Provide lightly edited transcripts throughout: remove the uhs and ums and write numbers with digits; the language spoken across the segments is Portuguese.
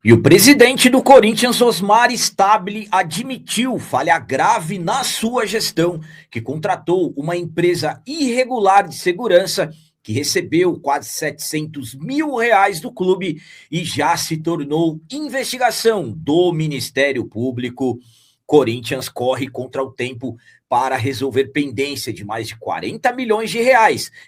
E o presidente do Corinthians, Osmar Stabile, admitiu falha grave na sua gestão, que contratou uma empresa irregular de segurança que recebeu quase R$ 700 mil do clube e já se tornou investigação do Ministério Público. Corinthians corre contra o tempo para resolver pendência de mais de R$ 40 milhões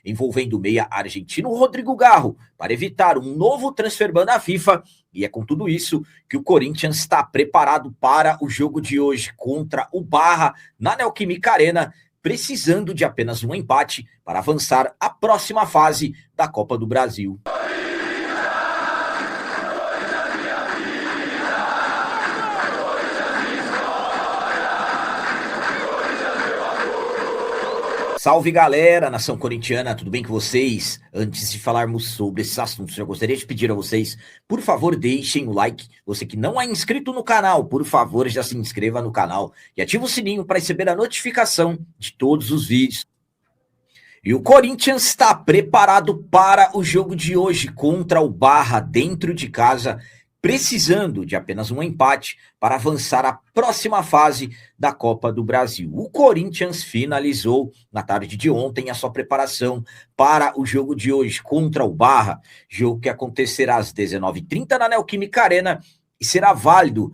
envolvendo o meia argentino Rodrigo Garro, para evitar um novo transfer ban da FIFA. E é com tudo isso que o Corinthians está preparado para o jogo de hoje contra o Barra na Neoquímica Arena, precisando de apenas um empate para avançar à próxima fase da Copa do Brasil. Salve galera, nação corintiana, tudo bem com vocês? Antes de falarmos sobre esses assuntos, eu gostaria de pedir a vocês, por favor, deixem o like. Você que não é inscrito no canal, por favor, já se inscreva no canal e ative o sininho para receber a notificação de todos os vídeos. E o Corinthians está preparado para o jogo de hoje contra o Barra dentro de casa, precisando de apenas um empate para avançar à próxima fase da Copa do Brasil. O Corinthians finalizou na tarde de ontem a sua preparação para o jogo de hoje contra o Barra, jogo que acontecerá às 19h30 na Neoquímica Arena e será válido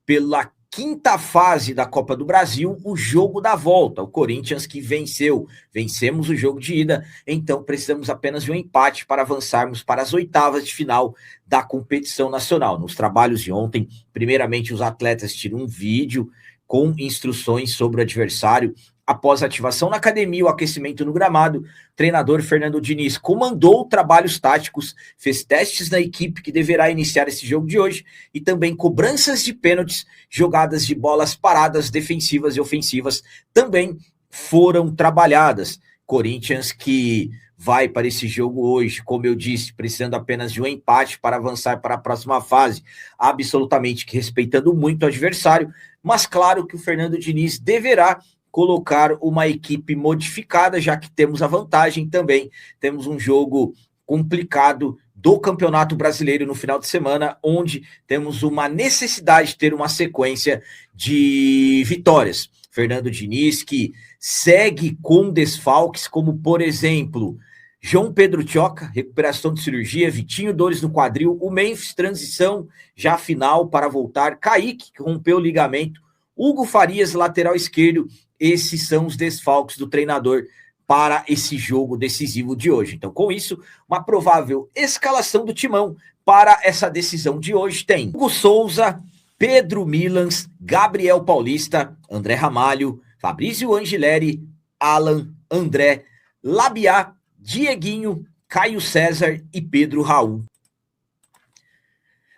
pela quinta fase da Copa do Brasil, o jogo da volta. O Corinthians que vencemos o jogo de ida, então precisamos apenas de um empate para avançarmos para as oitavas de final da competição nacional. Nos trabalhos de ontem, primeiramente os atletas tiram um vídeo com instruções sobre o adversário. Após a ativação na academia, o aquecimento no gramado, o treinador Fernando Diniz comandou trabalhos táticos, fez testes na equipe que deverá iniciar esse jogo de hoje e também cobranças de pênaltis, jogadas de bolas paradas, defensivas e ofensivas também foram trabalhadas. Corinthians que vai para esse jogo hoje, como eu disse, precisando apenas de um empate para avançar para a próxima fase, absolutamente que respeitando muito o adversário, mas claro que o Fernando Diniz deverá colocar uma equipe modificada, já que temos a vantagem também, temos um jogo complicado do Campeonato Brasileiro no final de semana, onde temos uma necessidade de ter uma sequência de vitórias. Fernando Diniz, que segue com desfalques, como por exemplo, João Pedro Tioca, recuperação de cirurgia, Vitinho, dores no quadril, o Memphis, transição já final para voltar, Kaique, que rompeu o ligamento, Hugo Farias, lateral esquerdo. Esses são os desfalques do treinador para esse jogo decisivo de hoje. Então, com isso, uma provável escalação do timão para essa decisão de hoje tem Hugo Souza, Pedro Milans, Gabriel Paulista, André Ramalho, Fabrício Angileri, Alan, André, Labiá, Dieguinho, Caio César e Pedro Raul.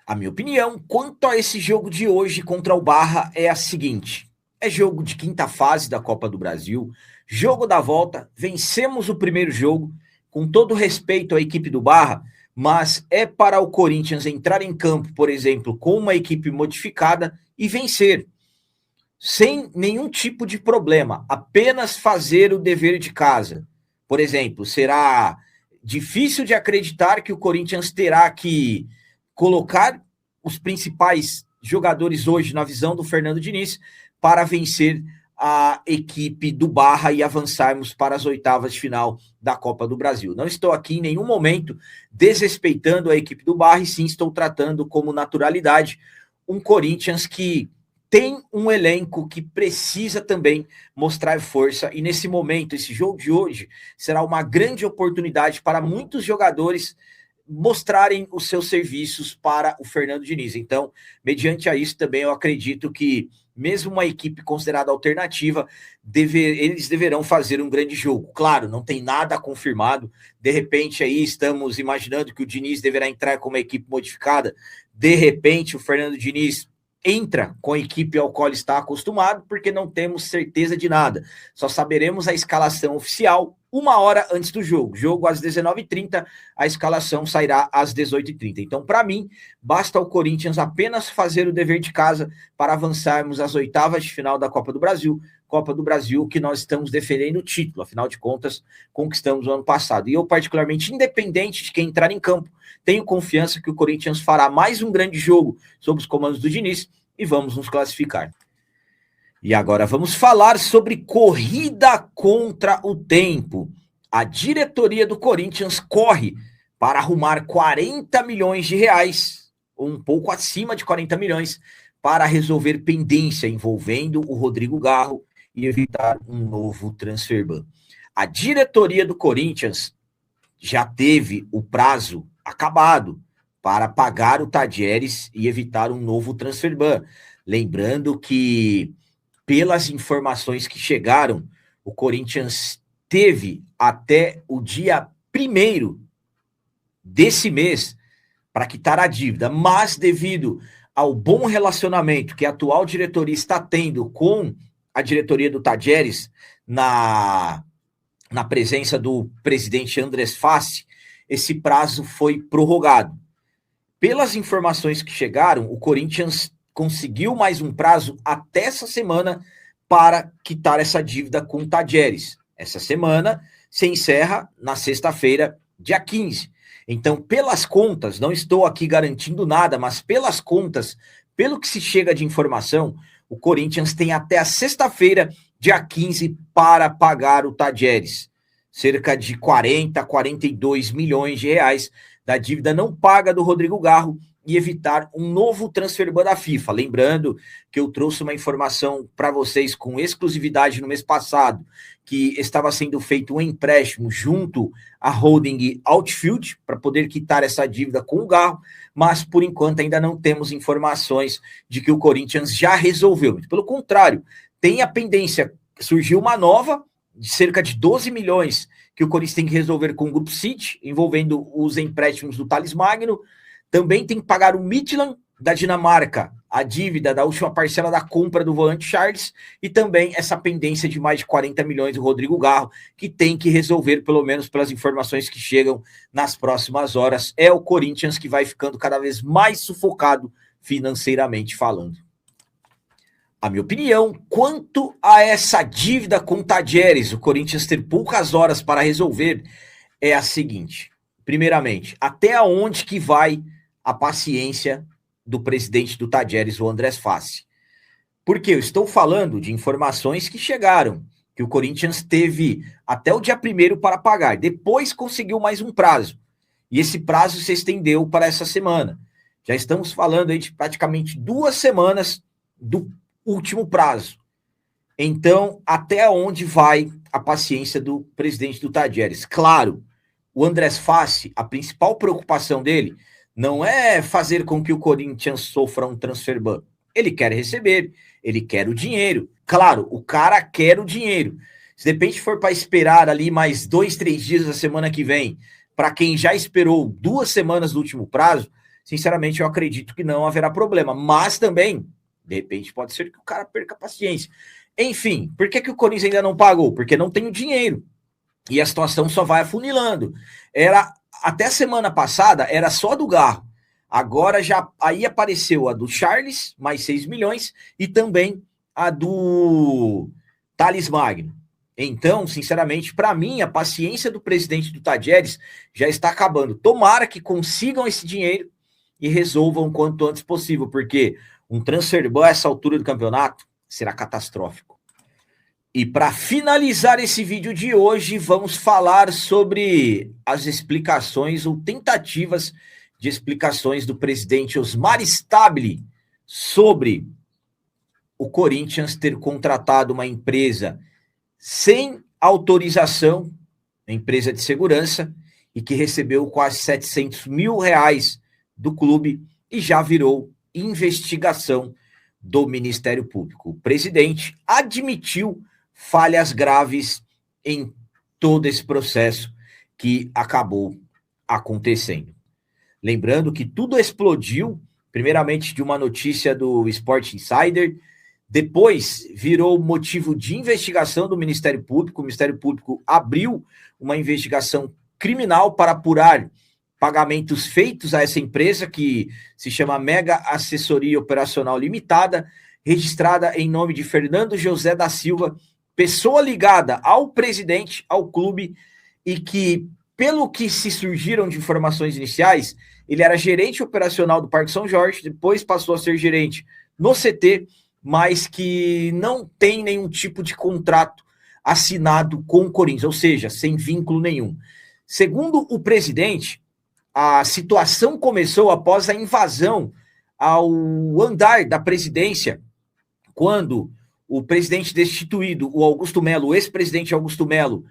A minha opinião quanto a esse jogo de hoje contra o Barra é a seguinte: é jogo de quinta fase da Copa do Brasil, jogo da volta, vencemos o primeiro jogo, com todo respeito à equipe do Barra, mas é para o Corinthians entrar em campo, por exemplo, com uma equipe modificada e vencer, sem nenhum tipo de problema, apenas fazer o dever de casa. Por exemplo, será difícil de acreditar que o Corinthians terá que colocar os principais jogadores hoje na visão do Fernando Diniz para vencer a equipe do Barra e avançarmos para as oitavas de final da Copa do Brasil. Não estou aqui em nenhum momento desrespeitando a equipe do Barra, e sim estou tratando como naturalidade um Corinthians que tem um elenco que precisa também mostrar força, e nesse momento, esse jogo de hoje será uma grande oportunidade para muitos jogadores mostrarem os seus serviços para o Fernando Diniz. Então, mediante a isso também eu acredito que mesmo uma equipe considerada alternativa, eles deverão fazer um grande jogo. Claro, não tem nada confirmado, de repente aí estamos imaginando que o Diniz deverá entrar com uma equipe modificada, de repente o Fernando Diniz entra com a equipe ao qual ele está acostumado, porque não temos certeza de nada. Só saberemos a escalação oficial 1 hora antes do jogo. Jogo às 19h30, a escalação sairá às 18h30. Então, para mim, basta o Corinthians apenas fazer o dever de casa para avançarmos às oitavas de final da Copa do Brasil Copa do Brasil, que nós estamos defendendo o título. Afinal de contas, conquistamos o ano passado. E eu, particularmente, independente de quem entrar em campo, tenho confiança que o Corinthians fará mais um grande jogo sob os comandos do Diniz e vamos nos classificar. E agora vamos falar sobre corrida contra o tempo. A diretoria do Corinthians corre para arrumar 40 milhões de reais, ou um pouco acima de 40 milhões, para resolver pendência envolvendo o Rodrigo Garro e evitar um novo transfer ban. A diretoria do Corinthians já teve o prazo acabado para pagar o Tadieres e evitar um novo transfer ban. Lembrando que, pelas informações que chegaram, o Corinthians teve até o dia 1º desse mês para quitar a dívida, mas devido ao bom relacionamento que a atual diretoria está tendo com a diretoria do Tadieres, na presença do presidente Andrés Fassi, esse prazo foi prorrogado. Pelas informações que chegaram, o Corinthians conseguiu mais um prazo até essa semana para quitar essa dívida com o Tadieres. Essa semana se encerra na sexta-feira, dia 15. Então, pelas contas, não estou aqui garantindo nada, mas pelas contas, pelo que se chega de informação, o Corinthians tem até a sexta-feira, dia 15, para pagar o Tadieres. Cerca de 40, 42 milhões de reais da dívida não paga do Rodrigo Garro e evitar um novo transfer ban da FIFA. Lembrando que eu trouxe uma informação para vocês com exclusividade no mês passado, que estava sendo feito um empréstimo junto à holding Outfield para poder quitar essa dívida com o Garro, mas por enquanto ainda não temos informações de que o Corinthians já resolveu. Pelo contrário, tem a pendência, surgiu uma nova de cerca de 12 milhões que o Corinthians tem que resolver com o Grupo City, envolvendo os empréstimos do Thales Magno. Também tem que pagar o Midtjylland da Dinamarca, a dívida da última parcela da compra do volante Charles, e também essa pendência de mais de 40 milhões do Rodrigo Garro, que tem que resolver, pelo menos pelas informações que chegam nas próximas horas. É o Corinthians que vai ficando cada vez mais sufocado financeiramente falando. A minha opinião, quanto a essa dívida com o Tadieres, o Corinthians ter poucas horas para resolver, é a seguinte. Primeiramente, até onde que vai a paciência do presidente do Tadieres, o Andrés Fassi? Porque eu estou falando de informações que chegaram, que o Corinthians teve até o dia 1º para pagar, depois conseguiu mais um prazo, e esse prazo se estendeu para essa semana. Já estamos falando aí de praticamente 2 semanas do último prazo. Então, até onde vai a paciência do presidente do Tadieres? Claro, o Andrés Fassi, a principal preocupação dele não é fazer com que o Corinthians sofra um transfer ban. Ele quer receber, ele quer o dinheiro. Claro, o cara quer o dinheiro. Se de repente for para esperar ali mais 2, 3 dias da semana que vem, para quem já esperou 2 semanas do último prazo, sinceramente eu acredito que não haverá problema. Mas também, de repente, pode ser que o cara perca a paciência. Enfim, por que o Corinthians ainda não pagou? Porque não tem o dinheiro. E a situação só vai afunilando. Até a semana passada, era só do Garro. Agora já aí apareceu a do Charles, mais 6 milhões, e também a do Thales Magno. Então, sinceramente, para mim, a paciência do presidente do Tadieres já está acabando. Tomara que consigam esse dinheiro e resolvam o quanto antes possível, porque um transfer ban a essa altura do campeonato será catastrófico. E para finalizar esse vídeo de hoje, vamos falar sobre as explicações ou tentativas de explicações do presidente Osmar Stabile sobre o Corinthians ter contratado uma empresa sem autorização, uma empresa de segurança, e que recebeu quase 700 mil reais do clube e já virou investigação do Ministério Público. O presidente admitiu falhas graves em todo esse processo que acabou acontecendo. Lembrando que tudo explodiu, primeiramente de uma notícia do Sport Insider, depois virou motivo de investigação do Ministério Público. O Ministério Público abriu uma investigação criminal para apurar pagamentos feitos a essa empresa, que se chama Mega Assessoria Operacional Limitada, registrada em nome de Fernando José da Silva, pessoa ligada ao presidente, ao clube, e que, pelo que se surgiram de informações iniciais, ele era gerente operacional do Parque São Jorge, depois passou a ser gerente no CT, mas que não tem nenhum tipo de contrato assinado com o Corinthians, ou seja, sem vínculo nenhum. Segundo o presidente, a situação começou após a invasão ao andar da presidência, quando o presidente destituído, o Augusto Melo, o ex-presidente Augusto Melo,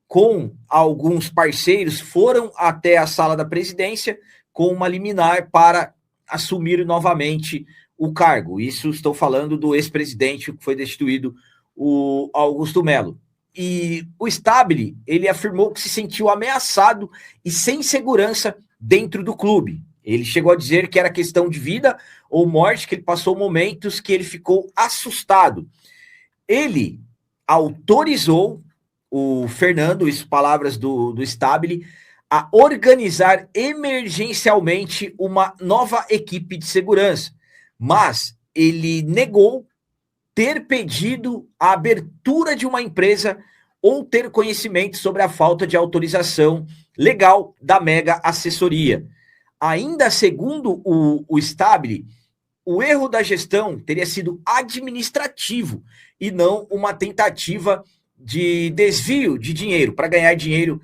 com alguns parceiros, foram até a sala da presidência com uma liminar para assumir novamente o cargo. Isso estou falando do ex-presidente que foi destituído, o Augusto Melo. E o Stabile, ele afirmou que se sentiu ameaçado e sem segurança dentro do clube. Ele chegou a dizer que era questão de vida ou morte, que ele passou momentos que ele ficou assustado. Ele autorizou o Fernando, isso palavras do Stabile, a organizar emergencialmente uma nova equipe de segurança, mas ele negou ter pedido a abertura de uma empresa ou ter conhecimento sobre a falta de autorização legal da mega assessoria. Ainda segundo o Stabile, o erro da gestão teria sido administrativo e não uma tentativa de desvio de dinheiro, para ganhar dinheiro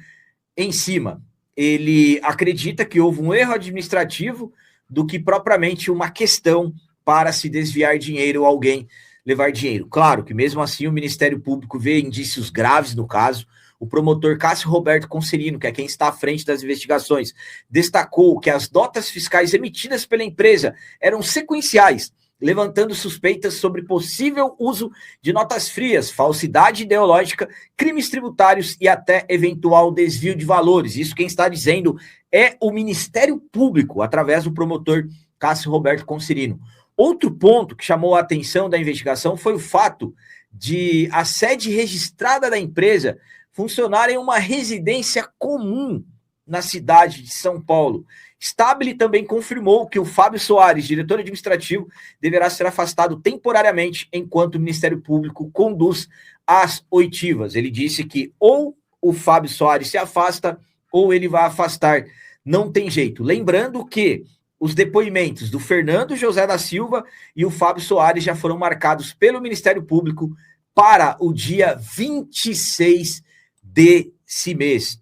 em cima. Ele acredita que houve um erro administrativo do que propriamente uma questão para se desviar dinheiro ou alguém levar dinheiro. Claro que mesmo assim o Ministério Público vê indícios graves no caso. O promotor Cássio Roberto Concerino, que é quem está à frente das investigações, destacou que as notas fiscais emitidas pela empresa eram sequenciais, levantando suspeitas sobre possível uso de notas frias, falsidade ideológica, crimes tributários e até eventual desvio de valores. Isso quem está dizendo é o Ministério Público, através do promotor Cássio Roberto Concerino. Outro ponto que chamou a atenção da investigação foi o fato de a sede registrada da empresa funcionar em uma residência comum na cidade de São Paulo. Stabile também confirmou que o Fábio Soares, diretor administrativo, deverá ser afastado temporariamente enquanto o Ministério Público conduz as oitivas. Ele disse que ou o Fábio Soares se afasta ou ele vai afastar. Não tem jeito. Lembrando que os depoimentos do Fernando José da Silva e o Fábio Soares já foram marcados pelo Ministério Público para o dia 26 desse mês.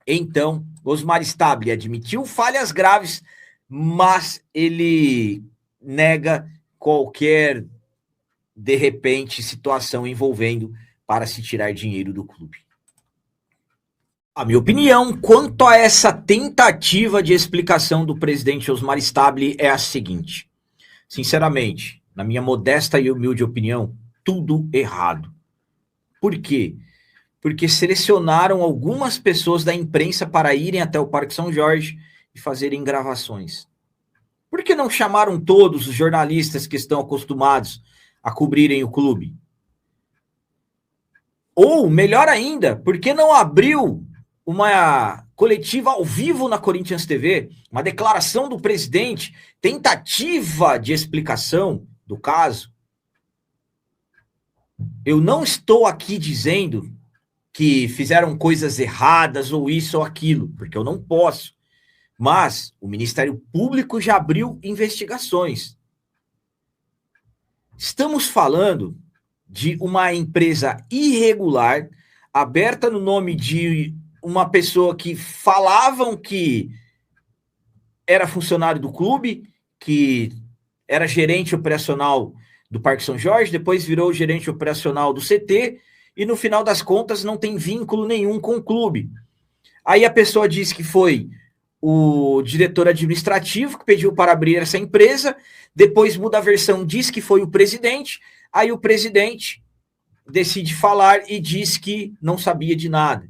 Então, Osmar Stabile admitiu falhas graves, mas ele nega qualquer, de repente, situação envolvendo para se tirar dinheiro do clube. A minha opinião quanto a essa tentativa de explicação do presidente Osmar Stabile é a seguinte. Sinceramente, na minha modesta e humilde opinião, tudo errado. Por quê? Porque selecionaram algumas pessoas da imprensa para irem até o Parque São Jorge e fazerem gravações. Por que não chamaram todos os jornalistas que estão acostumados a cobrirem o clube? Ou, melhor ainda, por que não abriu uma coletiva ao vivo na Corinthians TV, uma declaração do presidente, tentativa de explicação do caso? Eu não estou aqui dizendo que fizeram coisas erradas ou isso ou aquilo, porque eu não posso. Mas o Ministério Público já abriu investigações. Estamos falando de uma empresa irregular, aberta no nome de uma pessoa que falavam que era funcionário do clube, que era gerente operacional do Parque São Jorge, depois virou gerente operacional do CT, e no final das contas não tem vínculo nenhum com o clube. Aí a pessoa diz que foi o diretor administrativo que pediu para abrir essa empresa, depois muda a versão, diz que foi o presidente, aí o presidente decide falar e diz que não sabia de nada.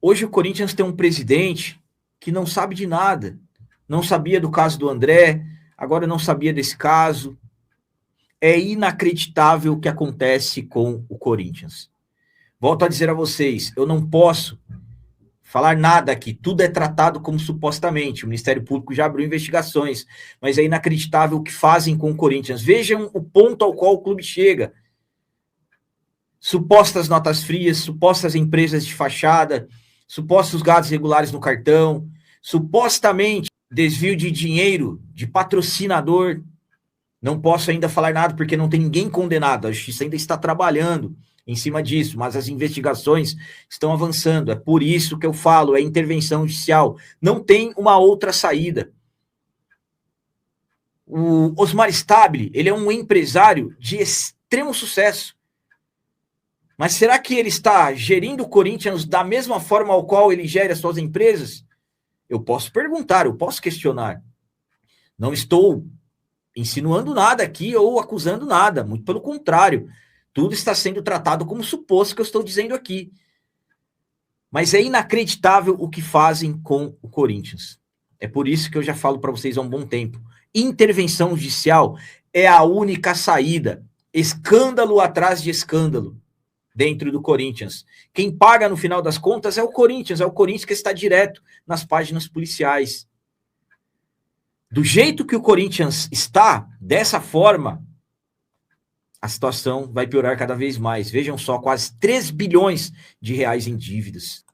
Hoje o Corinthians tem um presidente que não sabe de nada, não sabia do caso do André, agora não sabia desse caso. É inacreditável o que acontece com o Corinthians. Volto a dizer a vocês, eu não posso falar nada aqui, tudo é tratado como supostamente, o Ministério Público já abriu investigações, mas é inacreditável o que fazem com o Corinthians. Vejam o ponto ao qual o clube chega. Supostas notas frias, supostas empresas de fachada, supostos gastos regulares no cartão, supostamente desvio de dinheiro de patrocinador. Não posso ainda falar nada porque não tem ninguém condenado, a justiça ainda está trabalhando em cima disso, mas as investigações estão avançando. É por isso que eu falo, é intervenção judicial. Não tem uma outra saída. O Osmar Stabile, ele é um empresário de extremo sucesso. Mas será que ele está gerindo o Corinthians da mesma forma ao qual ele gere as suas empresas? Eu posso perguntar, eu posso questionar. Não estou insinuando nada aqui ou acusando nada, muito pelo contrário. Tudo está sendo tratado como suposto que eu estou dizendo aqui. Mas é inacreditável o que fazem com o Corinthians. É por isso que eu já falo para vocês há um bom tempo. Intervenção judicial é a única saída. Escândalo atrás de escândalo dentro do Corinthians. Quem paga no final das contas é o Corinthians que está direto nas páginas policiais. Do jeito que o Corinthians está, dessa forma, a situação vai piorar cada vez mais. Vejam só, quase 3 bilhões de reais em dívidas.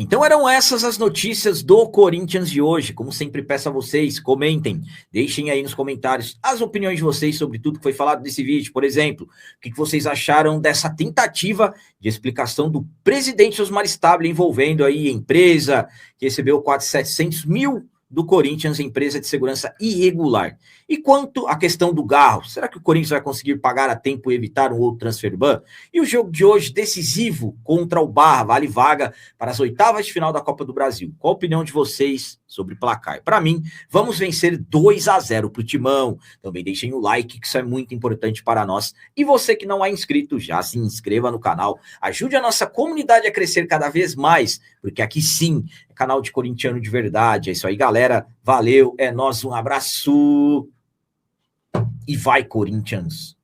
Então eram essas as notícias do Corinthians de hoje. Como sempre peço a vocês, comentem, deixem aí nos comentários as opiniões de vocês sobre tudo que foi falado nesse vídeo. Por exemplo, o que vocês acharam dessa tentativa de explicação do presidente Osmar Stabile envolvendo aí a empresa que recebeu quase 700 mil do Corinthians, empresa de segurança irregular. E quanto à questão do Garro, será que o Corinthians vai conseguir pagar a tempo e evitar um outro transfer ban? E o jogo de hoje decisivo contra o Barra, vale vaga para as oitavas de final da Copa do Brasil. Qual a opinião de vocês sobre o placar? Para mim, vamos vencer 2-0 para o Timão. Também deixem o like, que isso é muito importante para nós. E você que não é inscrito, já se inscreva no canal. Ajude a nossa comunidade a crescer cada vez mais, porque aqui sim é canal de corintiano de verdade. É isso aí, galera. Valeu, é nóis, um abraço. E vai, Corinthians!